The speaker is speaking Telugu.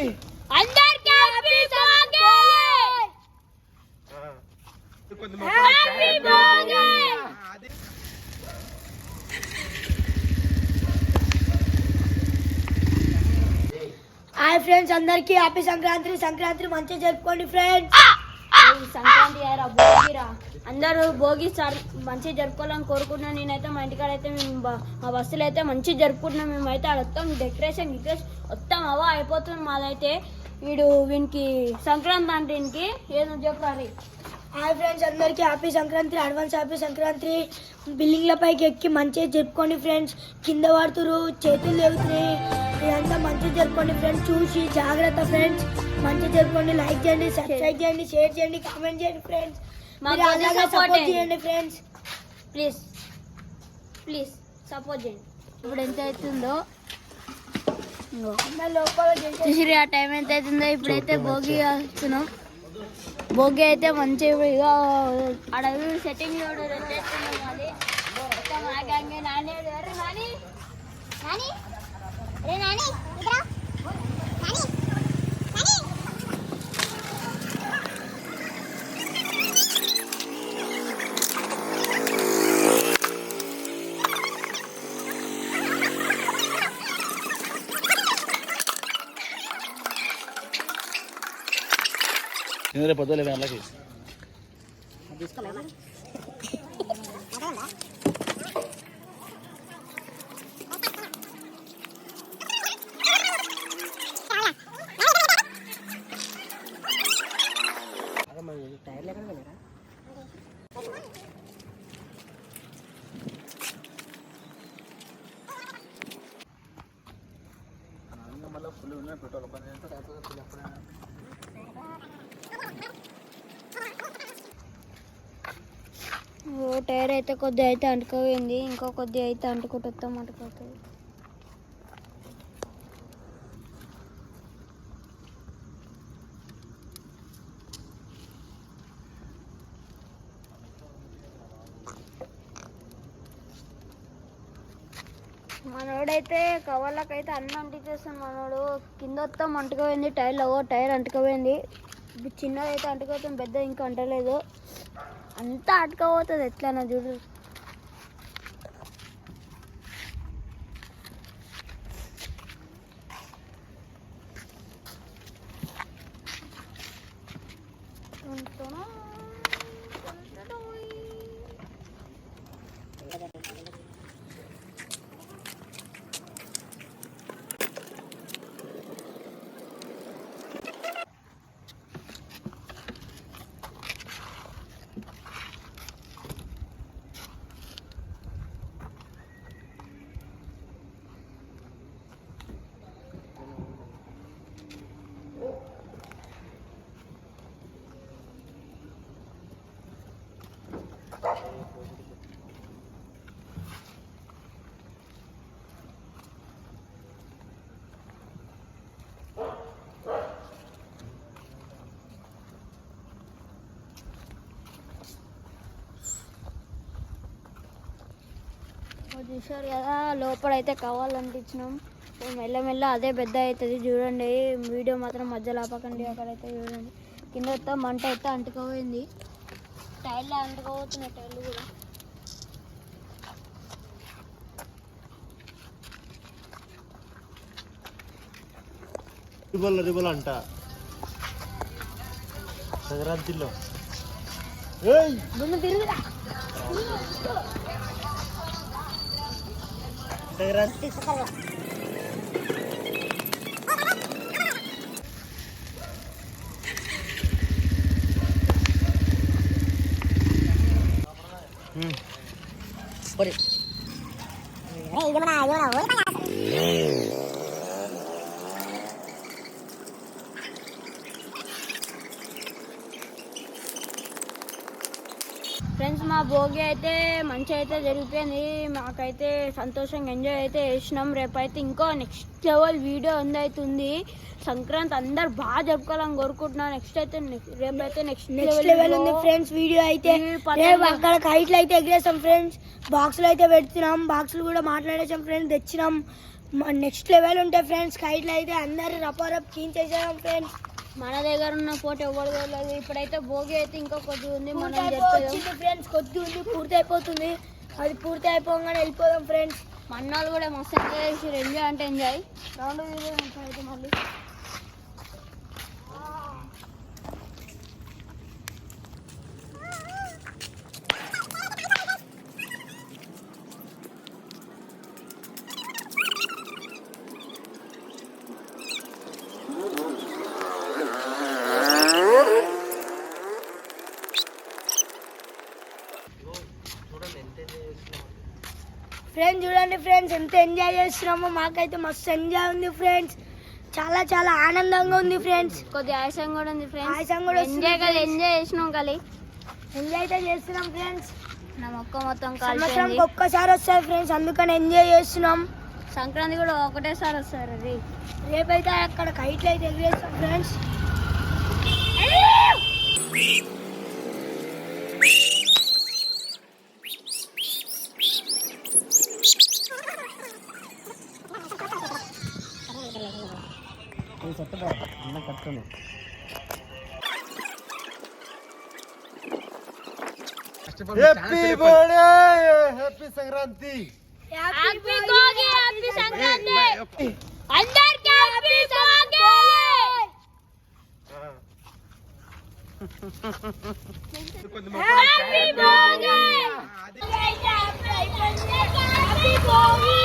అందరికీ హ్యాపీ భోగి. హాయ్ ఫ్రెండ్స్, అందరికీ హ్యాపీ సంక్రాంతి. సంక్రాంతి మంచిగా జరుపుకోండి ఫ్రెండ్స్. సంక్రాంతి భోగిరా, అందరూ భోగి మంచిగా జరుపుకోవాలని కోరుకుంటున్నాను. నేనైతే మా ఇంటికాడ అయితే మా బస్సులో అయితే మంచిగా జరుపుకుంటున్నాం. మేమైతే ఆడ మొత్తం డెకరేషన్ మొత్తం అవా అయిపోతుంది మాదైతే. వీనికి సంక్రాంతి అంటే వీనికి ఏదో చెప్పాలి. హాయ్ ఫ్రెండ్స్, అందరికీ happy Sankranti, advance happy Sankranti. బిల్డింగ్ల పైకి ఎక్కి మంచిగా జరుపుకోండి ఫ్రెండ్స్. కింద పడుతురు, చేతులు లేవుతున్నాయి. ఇదంతా మంచిగా జరుపుకోండి ఫ్రెండ్స్. చూసి జాగ్రత్త ఫ్రెండ్స్. మంచిగా జరుపుకోండి. లైక్ చేయండి, సబ్స్క్రైబ్ చేయండి, షేర్ చేయండి, కామెంట్ చేయండి ఫ్రెండ్స్. సపోర్ట్ చేయండి ఫ్రెండ్స్. ప్లీజ్ సపోర్ట్ చేయండి. ఇప్పుడు ఎంత అవుతుందో చూసి ఆ టైం ఎంత అవుతుందో. ఇప్పుడైతే భోగి వస్తున్నాం. భోగి అయితే మంచిగా అడవి సెట్టింగ్ పొద్దులే వాళ్ళకి టైర్ అయితే కొద్దిగా అయితే అంటుకోపోయింది. ఇంకో కొద్దిగా అయితే అంటుకుంటాం అంటుకోతుంది. మనోడైతే కవర్లకైతే అన్నీ అంటించేస్తాను. మనోడు కింద మొత్తం అంటుకుపోయింది. టైర్ అంటుకుపోయింది. చిన్నదైతే అంటుకోతాం, పెద్ద ఇంకా అంటలేదు. అంతా అటుకపోతుంది ఎట్లన్నా చూడు. చూసారు కదా, లోపలైతే కావాలనిపించినాం. మెల్లమెల్ల అదే పెద్ద అవుతుంది. చూడండి, వీడియో మాత్రం మధ్యలో ఆపకండి. అక్కడైతే చూడండి, కింద మొత్తం మంట అయితే అంటుకుపోయింది. టైర్లు అంటుకోబోతున్నాయి. టైర్లు కూడా రిబల్ అంట సంక్రాంతిలో. తిరుగుదా ఫ్రెండ్స్, మా భోగి అయితే మంచి అయితే జరిగిపోయింది. మాకైతే సంతోషంగా ఎంజాయ్ అయితే చేసినాం. రేపైతే ఇంకో నెక్స్ట్ లెవెల్ వీడియో ఉంది. సంక్రాంతి అందరు బాగా జరుపుకోవాలని కోరుకుంటున్నాను. రేపైతే నెక్స్ట్ లెవెల్ ఉంది ఫ్రెండ్స్. వీడియో అయితే అక్కడ కైట్లు అయితే ఎగిరేస్తాం ఫ్రెండ్స్. బాక్సులు అయితే పెడుతున్నాం. బాక్సులు కూడా మాట్లాడేసాం ఫ్రెండ్స్. తెచ్చినాం. నెక్స్ట్ లెవెల్ ఉంటాయి ఫ్రెండ్స్. కైట్లు అయితే అందరు రపారప్ క్లీన్ చేసేదాం ఫ్రెండ్స్. మన దగ్గర ఉన్న పోటీ ఎవరు తెలియదు. ఇప్పుడైతే భోగి అయితే ఇంకా కొద్దిగా ఉంది, మనం వచ్చింది ఫ్రెండ్స్, కొద్ది ఉంది, పూర్తి అయిపోతుంది. అది పూర్తి అయిపోగానే వెళ్ళిపోదాం ఫ్రెండ్స్. మన్నాళ్ళు కూడా మస్తు ఎంజాయ్ చేసి ఎంజాయ్ అంటే ఎంజాయ్ రౌండ్ అయితే మళ్ళీ ఫ్రెండ్స్ చూడండి ఫ్రెండ్స్ ఎంత ఎంజాయ్ చేస్తున్నామో. మాకైతే మస్తు ఎంజాయ్ ఉంది ఫ్రెండ్స్, చాలా చాలా ఆనందంగా ఉంది ఫ్రెండ్స్. కొద్దిగా ఆయాసం కూడా ఉంది ఫ్రెండ్స్. ఆయాసం కూడా ఎంజాయ్ కదా, ఎంజాయ్ చేసినాం కలి ఎంజాయ్ అయితే చేస్తున్నాం ఫ్రెండ్స్. నా మొక్క మొత్తం సంవత్సరానికి ఒక్కసారి వస్తుంది ఫ్రెండ్స్, అందుకని ఎంజాయ్ చేస్తున్నాం. సంక్రాంతి కూడా ఒకటేసారి వస్తారు. అది రేపైతే అక్కడ కైట్లు అయితే ఎగిరేస్తాం friends. Happy birthday, happy Sankranti. Happy Bhogi, happy Sankranti అందరికీ happy Bhogi. Happy Bhogi, happy Bhogi.